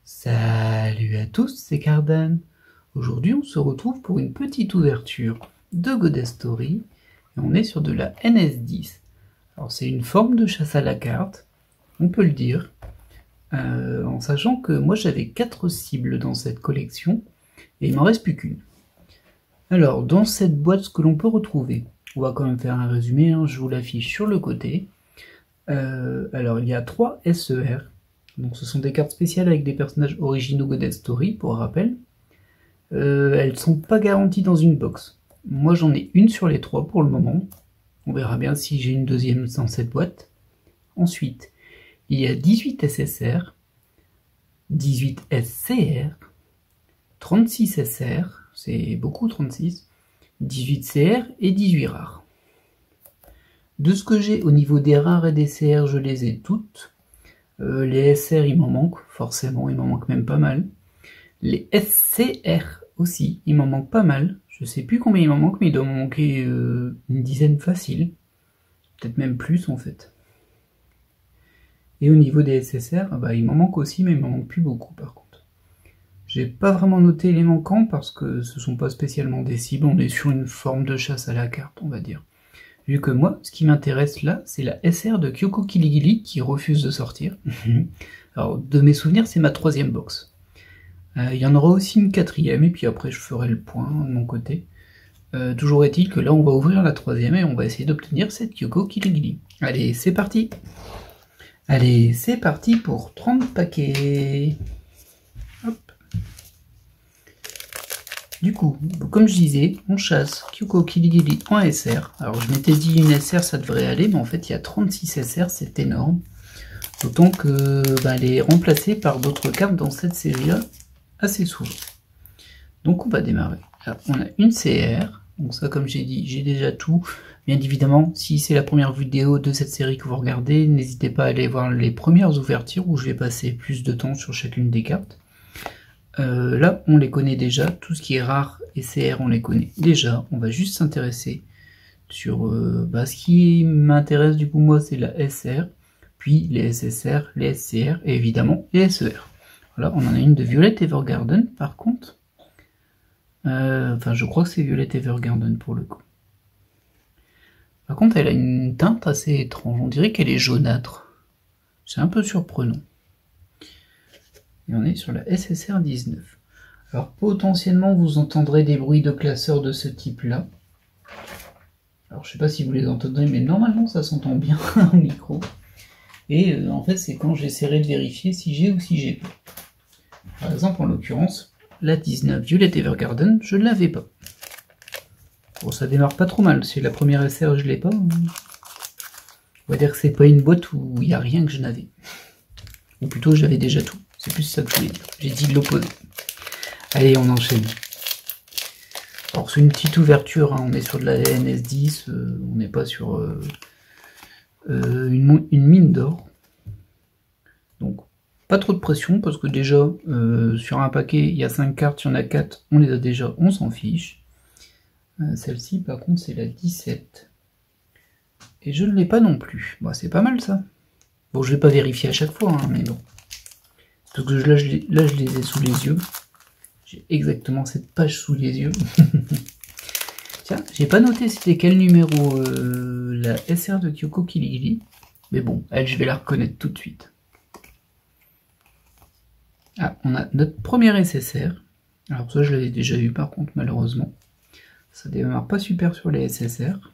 Salut à tous, c'est Cardan. Aujourd'hui, on se retrouve pour une petite ouverture de Goddess Story. Et on est sur de la NS10. Alors, c'est une forme de chasse à la carte, on peut le dire. En sachant que moi, j'avais 4 cibles dans cette collection. Et il m'en reste plus qu'une. Alors, dans cette boîte, ce que l'on peut retrouver, on va quand même faire un résumé, hein, je vous l'affiche sur le côté. Alors, il y a 3 SER. Donc ce sont des cartes spéciales avec des personnages originaux Goddess Story, pour rappel. Elles ne sont pas garanties dans une box. Moi j'en ai une sur les 3 pour le moment. On verra bien si j'ai une deuxième dans cette boîte. Ensuite, il y a 18 SSR, 18 SCR, 36 SR, c'est beaucoup 36, 18 CR et 18 rares. De ce que j'ai au niveau des rares et des CR, je les ai toutes. Les SR, il m'en manque, forcément, il m'en manque même pas mal. Les SCR aussi, il m'en manque pas mal. Je sais plus combien il m'en manque, mais il doit m'en manquer une dizaine facile. Peut-être même plus, en fait. Et au niveau des SSR, bah, il m'en manque aussi, mais il m'en manque plus beaucoup, par contre. J'ai pas vraiment noté les manquants, parce que ce sont pas spécialement des cibles. On est sur une forme de chasse à la carte, on va dire. Vu que moi, ce qui m'intéresse là, c'est la SR de Kyoko Kiligili qui refuse de sortir. Alors, de mes souvenirs, c'est ma 3e box. Il y en aura aussi une 4e, et puis après je ferai le point de mon côté. Toujours est-il que là, on va ouvrir la 3e et on va essayer d'obtenir cette Kyoko Kiligili. Allez, c'est parti! Allez, c'est parti pour 30 paquets. Hop. Du coup, comme je disais, on chasse Kyoko Kiligili en SR. Alors je m'étais dit une SR ça devrait aller, mais en fait il y a 36 SR, c'est énorme. D'autant que elle est remplacée par d'autres cartes dans cette série-là assez souvent. Donc on va démarrer. Là, on a une CR, donc ça comme j'ai dit, j'ai déjà tout. Bien évidemment, si c'est la première vidéo de cette série que vous regardez, n'hésitez pas à aller voir les premières ouvertures où je vais passer plus de temps sur chacune des cartes. Là, on les connaît déjà, tout ce qui est rare et CR, on les connaît déjà. On va juste s'intéresser sur ce qui m'intéresse du coup, moi, c'est la SR, puis les SSR, les SCR et évidemment les SER. Voilà, on en a une de Violet Evergarden par contre. Enfin, je crois que c'est Violet Evergarden pour le coup. Par contre, elle a une teinte assez étrange, on dirait qu'elle est jaunâtre. C'est un peu surprenant. Et on est sur la SSR 19. Alors potentiellement vous entendrez des bruits de classeurs de ce type là. Alors je sais pas si vous les entendrez, mais normalement ça s'entend bien au micro. Et en fait c'est quand j'essaierai de vérifier si j'ai ou si j'ai pas. Par exemple en l'occurrence, la 19 Violet Evergarden, je ne l'avais pas. Bon ça démarre pas trop mal, c'est la première SR je l'ai pas. On va dire que c'est pas une boîte où il n'y a rien que je n'avais. Ou plutôt j'avais déjà tout. C'est plus ça que je voulais dire. J'ai dit l'opposé. Allez, on enchaîne. Alors, c'est une petite ouverture. Hein. On est sur de la NS10. On n'est pas sur une mine d'or. Donc, pas trop de pression parce que déjà, sur un paquet, il y a 5 cartes. Il y en a 4. On les a déjà. On s'en fiche. Celle-ci, par contre, c'est la 17. Et je ne l'ai pas non plus. Bon, c'est pas mal ça. Bon, je vais pas vérifier à chaque fois, hein, mais bon. Parce que là, je les ai sous les yeux. J'ai exactement cette page sous les yeux. Tiens, j'ai pas noté c'était quel numéro la SR de Kyoko Kiligili. Mais bon, elle, je vais la reconnaître tout de suite. Ah, on a notre première SSR. Alors ça, je l'avais déjà eu par contre, malheureusement. Ça démarre pas super sur les SSR.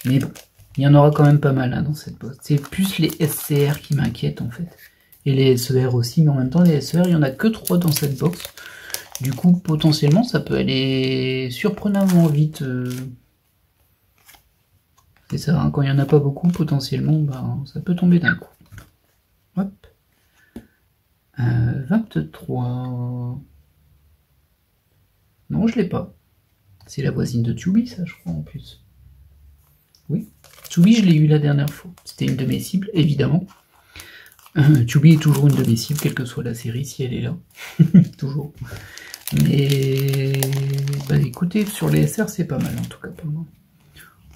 Mais bon, il y en aura quand même pas mal hein, dans cette boîte. C'est plus les SCR qui m'inquiètent en fait. Et les SER aussi, mais en même temps, les SER, il n'y en a que 3 dans cette box. Du coup, potentiellement, ça peut aller surprenamment vite. C'est ça, hein, quand il n'y en a pas beaucoup, potentiellement, ça peut tomber d'un coup. Hop. 23. Non, je l'ai pas. C'est la voisine de Tsubi, ça, je crois, en plus. Oui. Tsubi, je l'ai eu la dernière fois. C'était une de mes cibles, évidemment. Tsubi est toujours une de mes cibles, quelle que soit la série, si elle est là. Toujours. Mais écoutez, sur les SR, c'est pas mal en tout cas pour moi.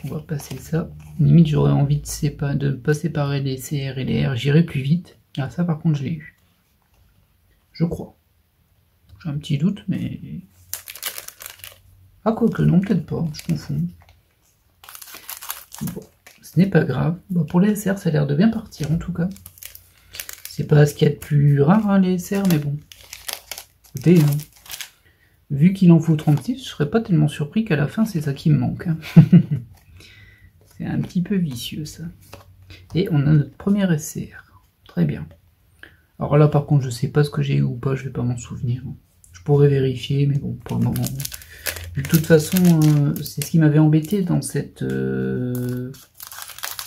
On va passer ça. Limite, j'aurais envie de pas séparer les CR et les R, j'irai plus vite. Ah, ça par contre, je l'ai eu. Je crois. J'ai un petit doute, mais... Ah, quoique, non, peut-être pas, je confonds. Bon, ce n'est pas grave. Bon, pour les SR, ça a l'air de bien partir, en tout cas. C'est pas ce qu'il y a de plus rare, hein, les SR, mais bon. Écoutez, hein, vu qu'il en faut 36, je serais pas tellement surpris qu'à la fin, c'est ça qui me manque. Hein. C'est un petit peu vicieux, ça. Et on a notre premier SCR. Très bien. Alors là, par contre, je sais pas ce que j'ai eu ou pas, je vais pas m'en souvenir. Je pourrais vérifier, mais bon, pour le moment... De toute façon, c'est ce qui m'avait embêté dans cette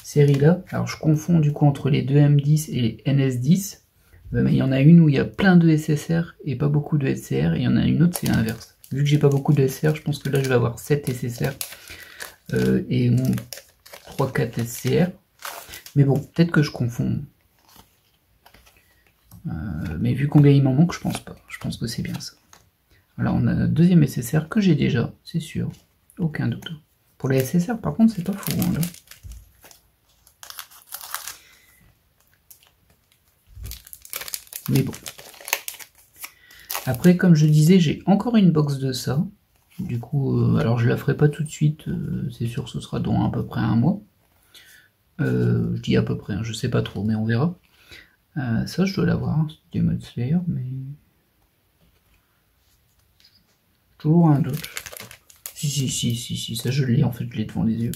série-là. Alors, je confonds du coup entre les deux M10 et les NS10. Mais il y en a une où il y a plein de SSR et pas beaucoup de SCR. Et il y en a une autre, c'est l'inverse. Vu que j'ai pas beaucoup de SCR, je pense que là, je vais avoir 7 SSR et 3-4 SCR. Mais bon, peut-être que je confonds. Mais vu combien il m'en manque, je pense pas. Je pense que c'est bien ça. Alors on a notre deuxième SSR que j'ai déjà, c'est sûr. Aucun doute. Pour les SSR, par contre, c'est pas fou. Hein, là. Mais bon. Après, comme je disais, j'ai encore une box de ça. Du coup, alors je la ferai pas tout de suite. C'est sûr, ce sera dans à peu près un mois. Je dis à peu près, hein, je sais pas trop, mais on verra. Ça, je dois l'avoir, hein, c'est Demon Slayer, mais... Toujours un doute. Si, ça je l'ai, en fait, je l'ai devant les yeux.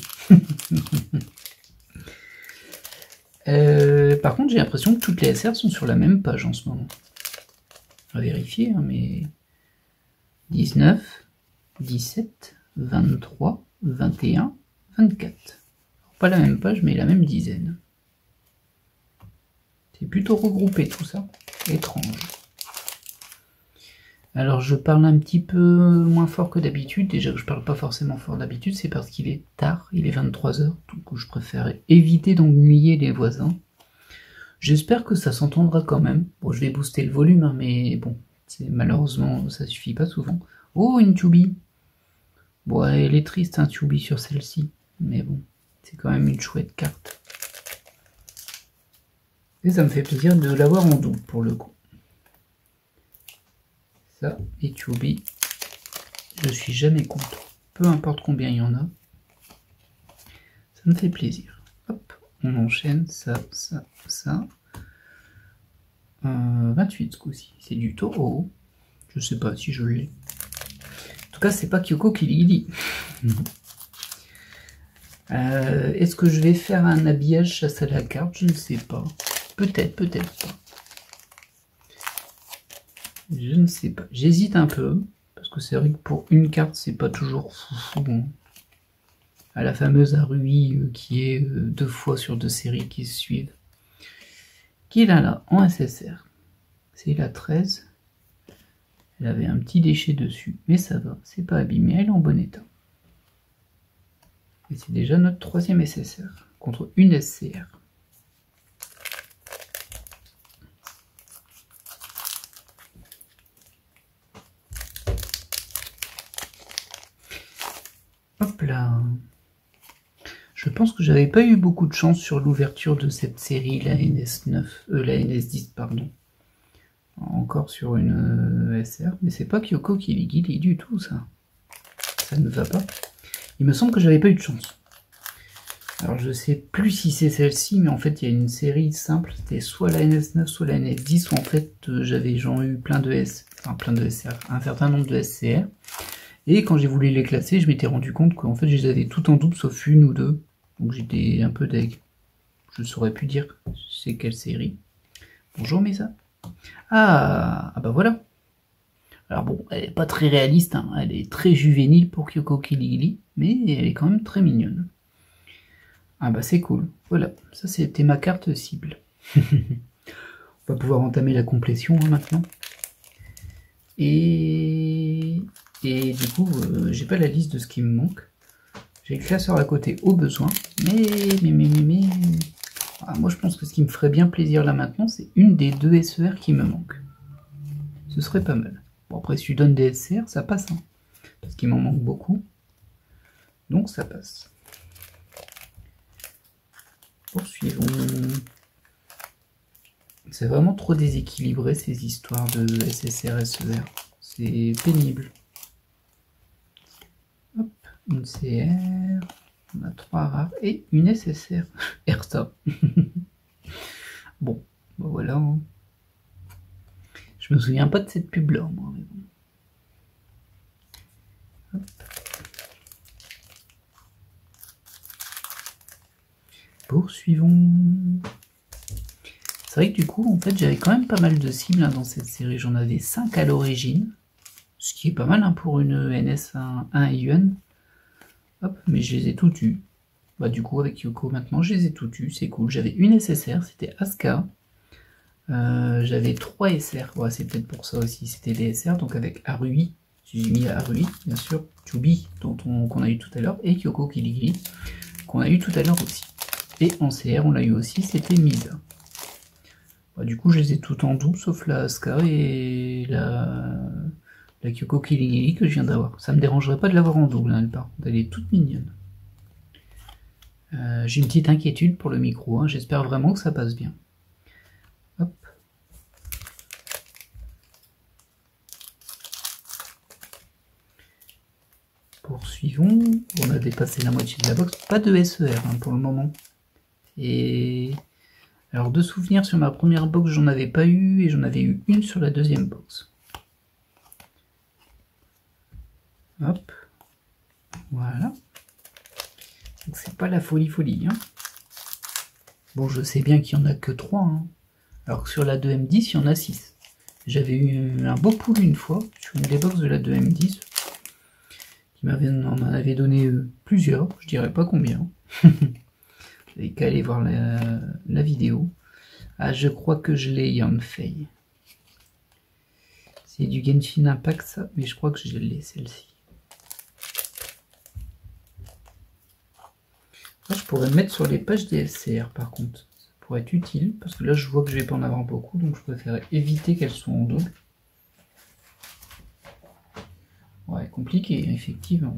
Par contre, j'ai l'impression que toutes les SR sont sur la même page en ce moment. On va vérifier, hein, mais... 19, 17, 23, 21, 24. Alors, pas la même page, mais la même dizaine. C'est plutôt regroupé tout ça. Étrange. Alors je parle un petit peu moins fort que d'habitude. Déjà que je parle pas forcément fort d'habitude, c'est parce qu'il est tard, il est 23 h. Du coup je préfère éviter d'ennuyer les voisins. J'espère que ça s'entendra quand même. Bon, je vais booster le volume, hein, mais bon, malheureusement ça suffit pas souvent. Oh, une Tubi. Bon, elle est triste, un Tubi sur celle-ci. Mais bon, c'est quand même une chouette carte. Et ça me fait plaisir de l'avoir en double pour le coup. Ça, et Tubi, je suis jamais content. Peu importe combien il y en a. Ça me fait plaisir. Hop, on enchaîne ça. 28 ce coup-ci. C'est du taureau. Je sais pas si je l'ai. En tout cas, c'est pas Kyoko qui l'y dit. Est-ce que je vais faire un habillage chasse à la carte? Je ne sais pas. Peut-être pas. Je ne sais pas. J'hésite un peu. Parce que c'est vrai que pour une carte, c'est pas toujours fou. Bon. À la fameuse Arui qui est 2 fois sur 2 séries qui se suivent. Qui est là en SSR. C'est la 13. Elle avait un petit déchet dessus. Mais ça va. C'est pas abîmé. Elle est en bon état. Et c'est déjà notre 3e SSR. Contre une SCR. Hop là. Je pense que j'avais pas eu beaucoup de chance sur l'ouverture de cette série, la NS9, la NS10, pardon. Encore sur une SR, mais c'est pas Kyoko qui les guide du tout, ça. Ça ne va pas. Il me semble que j'avais pas eu de chance. Alors je sais plus si c'est celle-ci, mais en fait il y a une série simple, c'était soit la NS9, soit la NS10, où en fait j'avais eu plein de plein de SR, un certain nombre de SCR. Et quand j'ai voulu les classer, je m'étais rendu compte qu'en fait je les avais toutes en double sauf une ou deux. Donc j'étais un peu deg. Je saurais plus dire c'est quelle série. Bonjour Mesa. Ah bah voilà. Alors bon, elle est pas très réaliste, hein. Elle est très juvénile pour Kyoko Kiligili, mais elle est quand même très mignonne. Ah bah c'est cool. Voilà, ça c'était ma carte cible. On va pouvoir entamer la complétion hein, maintenant. Et du coup, j'ai pas la liste de ce qui me manque. J'ai le classeur à côté au besoin. Mais... Ah, moi je pense que ce qui me ferait bien plaisir là maintenant, c'est une des 2 SER qui me manque. Ce serait pas mal. Bon après si tu donnes des SCR, ça passe. Hein, parce qu'il m'en manque beaucoup. Donc ça passe. Poursuivons. C'est vraiment trop déséquilibré ces histoires de SSR, SER. C'est pénible. Hop, une CR, on a 3 rares et une SSR. RSA. Bon, ben voilà. Je me souviens pas de cette pub là, moi. Mais bon. Hop. Poursuivons. C'est vrai que du coup, en fait, j'avais quand même pas mal de cibles hein, dans cette série. J'en avais 5 à l'origine, ce qui est pas mal hein, pour une NS1 Yuan. Hop, mais je les ai toutes eues. Bah du coup, avec Yoko, maintenant, je les ai toutes eues. C'est cool. J'avais une SSR, c'était Asuka. J'avais 3 SR. Ouais, c'est peut-être pour ça aussi. C'était des SR, donc avec Arui. J'ai mis Arui, bien sûr. Chubi, qu'on a eu tout à l'heure. Et Kyoko Kiligiri, qu'on a eu tout à l'heure aussi. Et en CR, on l'a eu aussi, c'était Misa. Bah, du coup, je les ai toutes en double, sauf la Asuka et la Kyoko Kiligiri que je viens d'avoir. Ça me dérangerait pas de l'avoir en double, hein, elle part. Elle est toute mignonne. J'ai une petite inquiétude pour le micro, hein. J'espère vraiment que ça passe bien. Hop. Poursuivons. On a dépassé la moitié de la box. Pas de SER hein, pour le moment. Et alors de souvenirs sur ma première box, j'en avais pas eu et j'en avais eu une sur la deuxième box. Hop. Voilà. Donc c'est pas la folie. Hein. Bon, je sais bien qu'il n'y en a que 3. Hein. Alors que sur la 2M10, il y en a 6. J'avais eu un beau pool une fois sur une des box de la 2M10. Qui m'en avait donné plusieurs, je dirais pas combien. Vous n'avez qu'à aller voir la vidéo. Ah, je crois que je l'ai, Yanfei. C'est du Genshin Impact ça, mais je crois que je l'ai celle-ci. Là, je pourrais me mettre sur les pages des SCR par contre. Ça pourrait être utile, parce que là je vois que je vais pas en avoir beaucoup, donc je préfère éviter qu'elles soient en double. Ouais, compliqué, effectivement.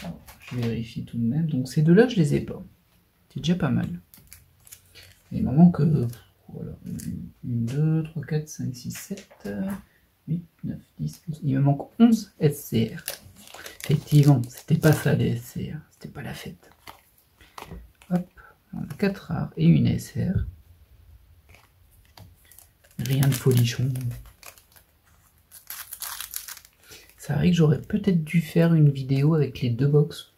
Alors, je vérifie tout de même. Donc ces deux-là, je les ai pas. C'est déjà pas mal. Il m'en manque... voilà. 1, 2, 3, 4, 5, 6, 7, 8, 9, 10, 11. Il me manque 11 SCR. Effectivement, c'était pas ça les SCR. C'était pas la fête. Hop, on a 4 rares et une SR. Rien de folichon. C'est vrai que j'aurais peut-être dû faire une vidéo avec les deux box.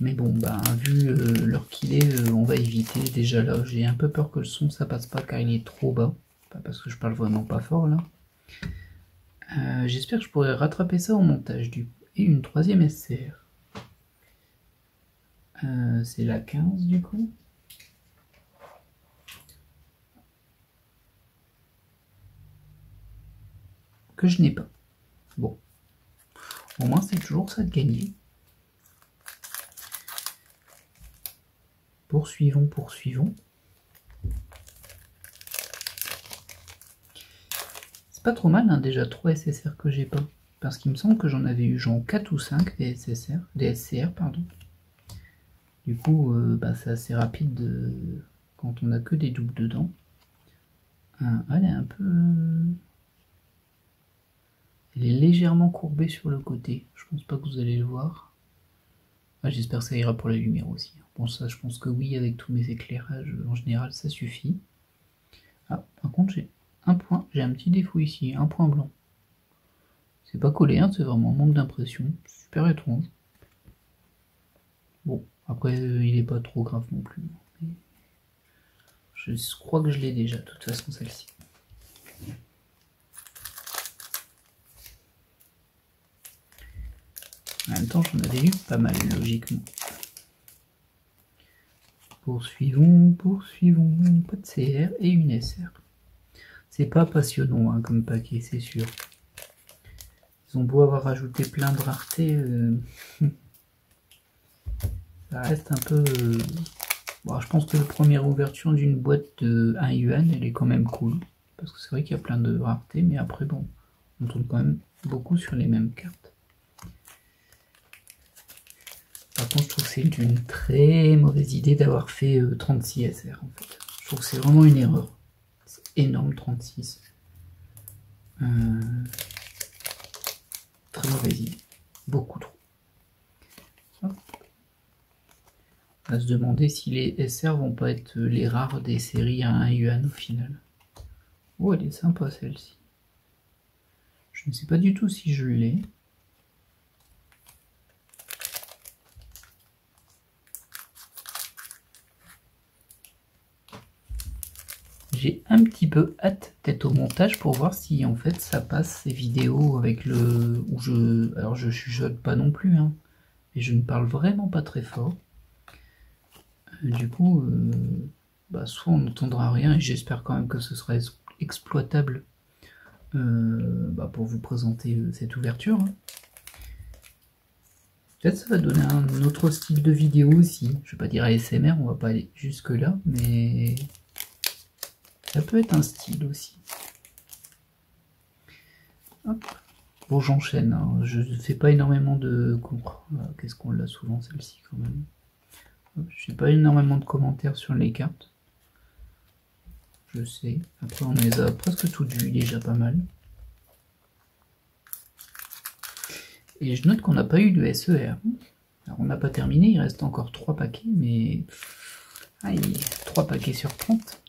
Mais bon, bah, vu l'heure qu'il est, on va éviter. Déjà là, j'ai un peu peur que le son ça passe pas car il est trop bas. Pas parce que je parle vraiment pas fort là. J'espère que je pourrai rattraper ça au montage du coup. Et une troisième SCR. C'est la 15 du coup. Que je n'ai pas. Bon. Au moins c'est toujours ça de gagner. Poursuivons. C'est pas trop mal, hein, déjà 3 SSR que j'ai pas. Parce qu'il me semble que j'en avais eu genre 4 ou 5 des SCR, pardon. Du coup, bah, c'est assez rapide quand on a que des doubles dedans. Elle est un peu... Elle est légèrement courbée sur le côté. Je pense pas que vous allez le voir. Ah, j'espère que ça ira pour la lumière aussi. Bon, ça, je pense que oui, avec tous mes éclairages, en général, ça suffit. Ah, par contre, j'ai un point, j'ai un petit défaut ici, un point blanc. C'est pas collé, hein, c'est vraiment un manque d'impression. Super étrange. Bon, après, il est pas trop grave non plus. Mais je crois que je l'ai déjà, de toute façon, celle-ci. En même temps, j'en avais eu pas mal, logiquement. Poursuivons. Pas de CR et une SR. C'est pas passionnant hein, comme paquet, c'est sûr. Ils ont beau avoir rajouté plein de raretés, ça reste un peu... Bon, je pense que la première ouverture d'une boîte de 1 yuan, elle est quand même cool. Parce que c'est vrai qu'il y a plein de raretés, mais après, bon, on tourne quand même beaucoup sur les mêmes cartes. Par contre, je trouve que c'est une très mauvaise idée d'avoir fait 36 SR, en fait. Je trouve que c'est vraiment une erreur. C'est énorme, 36. Très mauvaise idée. Beaucoup trop. Hop. On va se demander si les SR vont pas être les rares des séries à 1 yuan au final. Oh, elle est sympa celle-ci. Je ne sais pas du tout si je l'ai. J'ai un petit peu hâte d'être au montage pour voir si en fait ça passe ces vidéos avec le... où je... Alors je chuchote pas non plus, hein, mais je ne parle vraiment pas très fort. Du coup, soit on n'entendra rien et j'espère quand même que ce sera exploitable pour vous présenter cette ouverture. Hein. Peut-être ça va donner un autre style de vidéo aussi. Je vais pas dire ASMR, on va pas aller jusque là, mais ça peut être un style aussi. Hop. Bon, j'enchaîne, hein. Je ne fais pas énormément de cours. Qu'est-ce qu'on l'a souvent celle-ci quand même. Je fais pas énormément de commentaires sur les cartes. Je sais. Après on les a presque toutes vues, déjà pas mal. Et je note qu'on n'a pas eu de SER. Alors on n'a pas terminé, il reste encore 3 paquets, mais... Aïe, 3 paquets sur 30.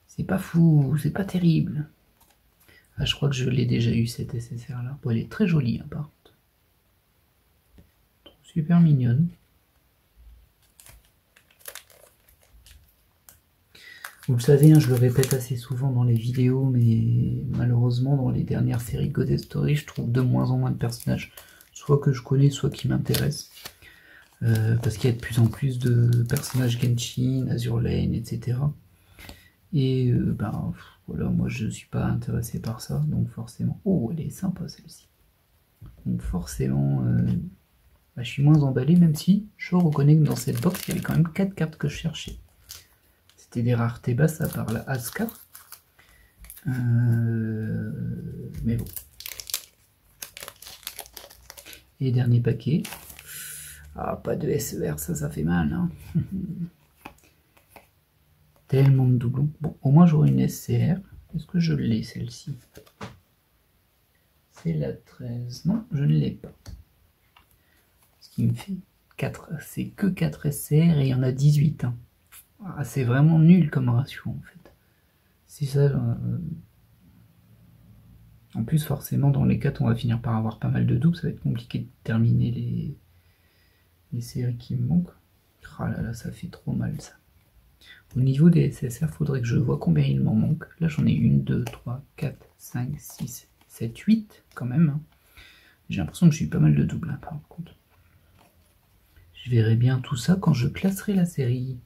C'est pas fou, c'est pas terrible. Ah, je crois que je l'ai déjà eu cette SSR là. Bon, elle est très jolie hein, par contre. Super mignonne. Vous le savez, hein, je le répète assez souvent dans les vidéos, mais malheureusement dans les dernières séries Goddess Story, je trouve de moins en moins de personnages, soit que je connais, soit qui m'intéressent. Parce qu'il y a de plus en plus de personnages Genshin, Azur Lane, etc. Et voilà, moi je suis pas intéressé par ça, donc forcément... Oh, elle est sympa celle-ci. Donc forcément, je suis moins emballé, même si je reconnais que dans cette box, il y avait quand même 4 cartes que je cherchais. C'était des raretés basses à part la Asuka. Mais bon. Et dernier paquet. Ah, pas de SER, ça fait mal, hein. Tellement de doublons. Bon, au moins j'aurai une SCR. Est-ce que je l'ai celle-ci? C'est la 13. Non, je ne l'ai pas. Ce qui me fait 4. C'est que 4 SCR et il y en a 18. Hein. Ah, c'est vraiment nul comme ratio en fait. C'est ça. En plus, forcément, dans les 4, on va finir par avoir pas mal de doubles. Ça va être compliqué de terminer les séries qui me manquent. Ah là là, ça fait trop mal ça. Au niveau des SSR, il faudrait que je vois combien il m'en manque. Là, j'en ai 1, 2, 3, 4, 5, 6, 7, 8 quand même. Hein. J'ai l'impression que j'ai eu pas mal de doubles hein, par contre. Je verrai bien tout ça quand je classerai la série.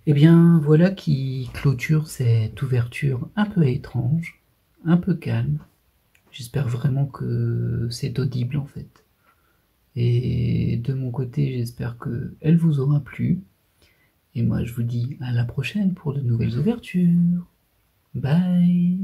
Et bien, voilà qui clôture cette ouverture un peu étrange, un peu calme. J'espère vraiment que c'est audible en fait. Et de mon côté, j'espère qu'elle vous aura plu. Et moi, je vous dis à la prochaine pour de nouvelles ouvertures. Bye!